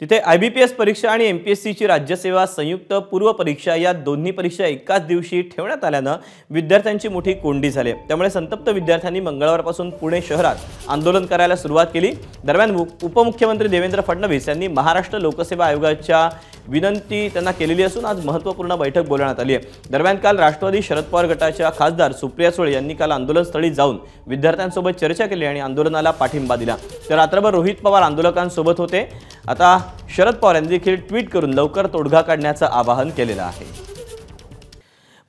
तिथे IBPS परीक्षा आणि MPSCची राज्यसेवा संयुक्त पूर्व परीक्षा या दोन्ही परीक्षा एकाच दिवशी ठेवण्यात आल्याने विद्यार्थ्यांची मोठी कोंडी झाली। त्यामुळे संतप्त विद्यार्थ्यांनी मंगळवारपासून पुणे शहरात आंदोलन करायला सुरुवात केली। दरम्यान उपमुख्यमंत्री देवेंद्र फडणवीस यांनी महाराष्ट्र लोकसेवा आयोगाच्या विनंती त्यांना केलेली असून आज महत्त्वपूर्ण बैठक बोलवण्यात आली आहे। दरम्यान काल राष्ट्रवादी शरद पवार गटाच्या खासदार सुप्रिया सुळे यांनी काल आंदोलनस्थळी जाऊन विद्यार्थ्यांसोबत चर्चा केली आणि आंदोलनाला पाठिंबा दिला। तर रात्रभर रोहित पवार आंदोलकांसोबत होते। आता शरद पवार यांनी देखील ट्विट करून लवकर तोडगा काढण्याचं आवाहन केलेलं आहे।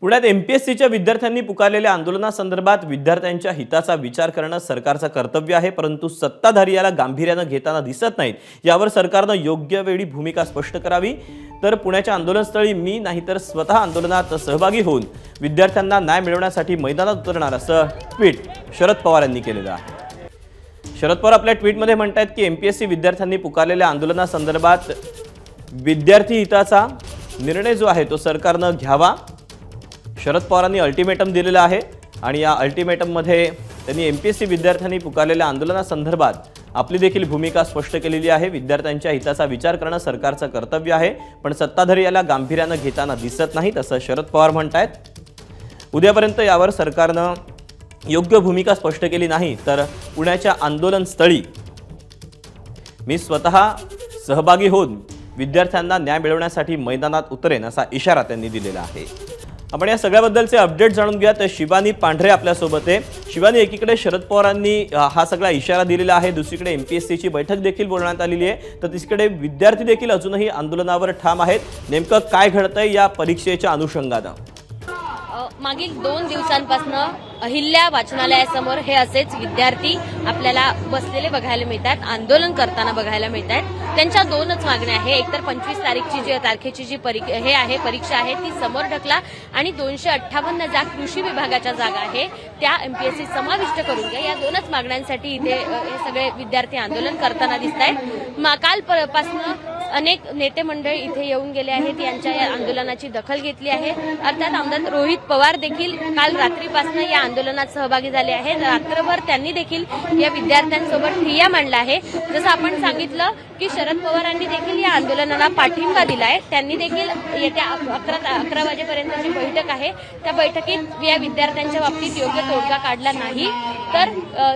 पुण्यात MPSCच्या विद्यार्थ्यांनी पुकारलेल्या आंदोलनासंदर्भात विद्यार्थ्यांच्या हिताचा विचार करणं सरकारचं कर्तव्य आहे, परंतु सत्ताधारी याला गांभीर्याने घेताना दिसत नाहीत। यावर सरकारने योग्य वेळी भूमिका स्पष्ट करावी। तर पुण्याच्या आंदोलनस्थळी मी नाही तर स्वतः आंदोलनात सहभागी होऊन विद्यार्थ्यांना न्याय मिळवण्यासाठी मैदानात उतरणार असं ट्विट शरद पवार यांनी केलेलं आहे। शरद पवार आपल्या ट्विटमध्ये म्हणतात की MPSC विद्यार्थ्यांनी पुकारलेल्या आंदोलनासंदर्भात विद्यार्थी हिताचा निर्णय जो आहे तो सरकारने घ्यावा। शरद पवारांनी अल्टिमेटम दिलेला आहे आणि या अल्टिमेटममध्ये त्यांनी MPSC विद्यार्थ्यांनी पुकारलेल्या आंदोलनासंदर्भात आपली देखील भूमिका स्पष्ट केलेली आहे। विद्यार्थ्यांच्या हिताचा विचार करणं सरकारचं कर्तव्य आहे, पण सत्ताधारी याला गांभीर्याने घेताना दिसत नाहीत असं शरद पवार म्हणतात। उद्यापर्यंत यावर सरकारने योग्य भूमिका स्पष्ट केली नाही तर पुण्याच्या आंदोलनस्थळी मी स्वतः सहभागी होऊन विद्यार्थ्यांना न्याय मिळवण्यासाठी मैदानात उतरेन असा इशारा त्यांनी दिलेला आहे। आपण या सगळ्याबद्दलचे अपडेट जाणून घ्या। तर शिवानी पांढरे आपल्यासोबत आहे। शिवानी, एकीकडे शरद पवारांनी हा सगळा इशारा दिलेला आहे, दुसरीकडे MPSCची बैठक देखील बोलवण्यात आलेली आहे, तर तिसरीकडे विद्यार्थी देखील अजूनही आंदोलनावर ठाम आहेत। नेमकं काय घडतंय या परीक्षेच्या अनुषंगाने? मागील 2 दिवसांपासून अहिल्या वाचनालयासमोर हे असेच विद्यार्थी आपल्याला बसलेले बघायला मिळतात, आंदोलन करताना बघायला मिळतात। त्यांच्या 2च मागण्या आहे, एकतर 25 तारखेची जी परीक्षा आहे ती समोर ढकला आणि 258 ज्या कृषी विभागाच्या जागा आहे त्या MPSC समाविष्ट करून घ्या। या 2च मागण्यांसाठी इथे हे सगळे विद्यार्थी आंदोलन करताना दिसत आहेत। कालपासून अनेक नेते मंडळी इथे येऊन गेले आहेत, यांच्या या आंदोलनाची दखल घेतली आहे। अर्थात आमदार रोहित पवार देखील काल रात्रीपासून या आंदोलनात सहभागी झाले आहेत। रात्रभर त्यांनी देखील या विद्यार्थ्यांसोबत ठिय्या मांडला आहे। जसं आपण सांगितलं की शरद पवारांनी देखील या आंदोलनाला पाठिंबा दिलाय। त्यांनी देखील येत्या 11 वाजेपर्यंतची बैठक आहे त्या बैठकीत या विद्यार्थ्यांच्या बाबतीत योग्य तोडगा काढला नाही तर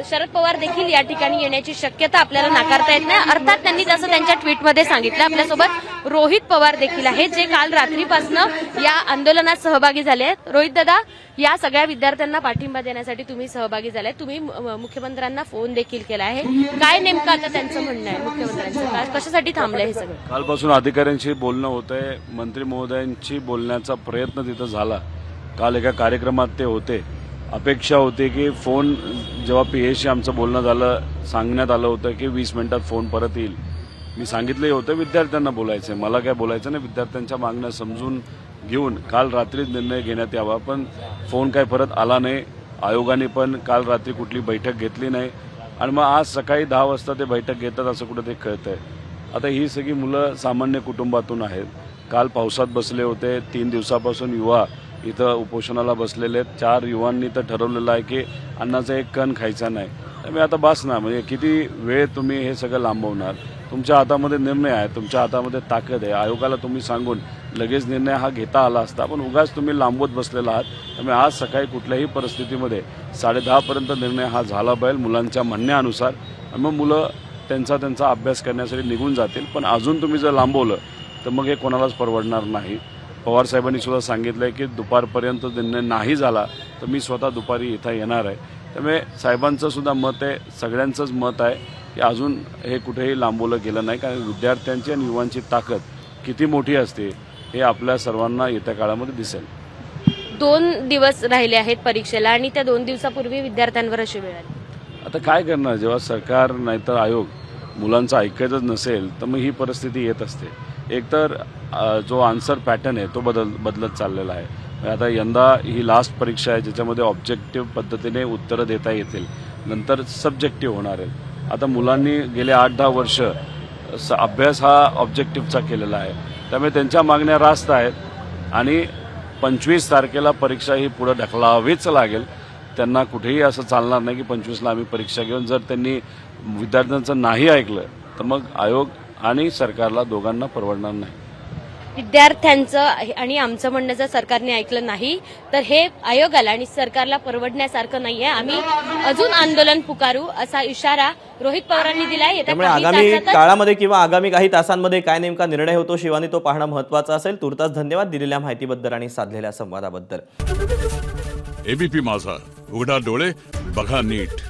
शरद पवार देखील या ठिकाणी येण्याची शक्यता आपल्याला नाकारता येत नाही। अर्थात त्यांनी जसं त्यांच्या ट्विटमध्ये सांगितलं, आपल्यासोबत रोहित पवार देखील आहेत जे काल रात्रीपासून या आंदोलनात सहभागी झाले आहेत। रोहित दादा, या सगळ्या विद्यार्थ्यांना पाठिंबा देण्यासाठी तुम्ही सहभागी झालाय, तुम्ही मुख्यमंत्र्यांना फोन देखील केला आहे, काय नेमकं आता त्यांचं म्हणणं आहे? मुख्यमंत्र्यांचं कशासाठी थांबलंय हे सगळं? कालपासून अधिकाऱ्यांशी बोलणं होतंय, मंत्री महोदयांशी बोलण्याचा प्रयत्न तिथं झाला। काल एका कार्यक्रमात ते होते, अपेक्षा होती की फोन जेव्हा PAशी आमचं बोलणं झालं सांगण्यात आलं होतं की 20 मिनिटात फोन परत येईल। मी सांगितलंही होतं विद्यार्थ्यांना बोलायचं, मला काय बोलायचं नाही, विद्यार्थ्यांच्या मागण्या समजून घेऊन काल रात्रीच निर्णय घेण्यात यावा, पण फोन काय परत आला नाही। आयोगाने पण काल रात्री कुठली बैठक घेतली नाही आणि मग आज सकाळी 10 वाजता ते बैठक घेतात असं कुठं ते कळतंय। आता ही सगळी मुलं सामान्य कुटुंबातून आहेत, काल पावसात बसले होते, 3 दिवसापासून युवा इथं उपोषणाला बसलेले आहेत। 4 युवांनी तर ठरवलेलं आहे की अन्नाचा एक कण खायचा नाही। त्यामुळे आता बस ना, म्हणजे किती वेळ तुम्ही हे सगळं लांबवणार? तुमच्या हातामध्ये निर्णय आहे, तुमच्या हातामध्ये ताकद आहे। आयोगाला तुम्ही सांगून लगेच निर्णय हा घेता आला असता, पण उगाच तुम्ही लांबवत बसलेला आहात। त्यामुळे आज सकाळी कुठल्याही परिस्थितीमध्ये 10:30 पर्यंत निर्णय हा झाला पाहिजे मुलांच्या म्हणण्यानुसार, मग मुलं त्यांचा अभ्यास करण्यासाठी निघून जातील। पण अजून तुम्ही जर लांबवलं तर मग हे कोणालाच परवडणार नाही। पवार साहेबांनी सुद्धा सांगितलंय की दुपारपर्यंत निर्णय नाही झाला तर मी स्वतः दुपारी इथं येणार आहे। त्यामुळे साहेबांचं सुद्धा मत आहे, सगळ्यांचंच मत आहे की अजून हे कुठेही लांबवलं गेलं नाही, कारण विद्यार्थ्यांची आणि युवांची ताकद किती मोठी असते हे आपल्या सर्वांना येत्या काळामध्ये दिसेल। 2 दिवस राहिले आहेत परीक्षेला आणि त्या 2 दिवसापूर्वी विद्यार्थ्यांवर अशी वेळ आली। आता काय करणार? जेव्हा सरकार नाहीतर आयोग मुलांचं ऐकायचंच नसेल तर मग ही परिस्थिती येत असते। एकतर जो आन्सर पॅटर्न आहे तो बदलत चाललेला आहे। आता यंदा ही लास्ट परीक्षा आहे ज्याच्यामध्ये ऑब्जेक्टिव्ह पद्धतीने उत्तरं देता येतील, नंतर सब्जेक्टिव्ह होणार आहेत। आता मुलांनी गेले 8-10 वर्ष अभ्यास हा ऑब्जेक्टिव्हचा केलेला आहे, त्यामुळे त्यांच्या मागण्या रास्त आहेत आणि 25 तारखेला परीक्षा ही पुढे ढकलावीच लागेल। त्यांना कुठेही असं चालणार नाही की 25ला आम्ही परीक्षा घेऊन, जर त्यांनी विद्यार्थ्यांचं नाही ऐकलं तर मग आयोग आणि सरकारला दोघांना परवडणार नाही. विद्यार्थ्यांचं आणि आमचं म्हणणं जर सरकारने ऐकलं नाही तर हे आयोगाला आणि सरकारला परवडण्यासारखं नाहीये. आम्ही अजून आंदोलन पुकारू असा इशारा रोहित पवारांनी दिलाय. येत्या त्यामुळे काही आगामी तासातच काळामध्ये किंवा आगामी काही तासांमध्ये काय नेमका निर्णय होतो शिवानी, तो पाहणं महत्त्वाचं असेल. तुर्तास धन्यवाद दिलेल्या माहितीबद्दल आणि साधलेल्या संवादाबद्दल. एबीपी माझा, उघडा डोळे बघा नीट.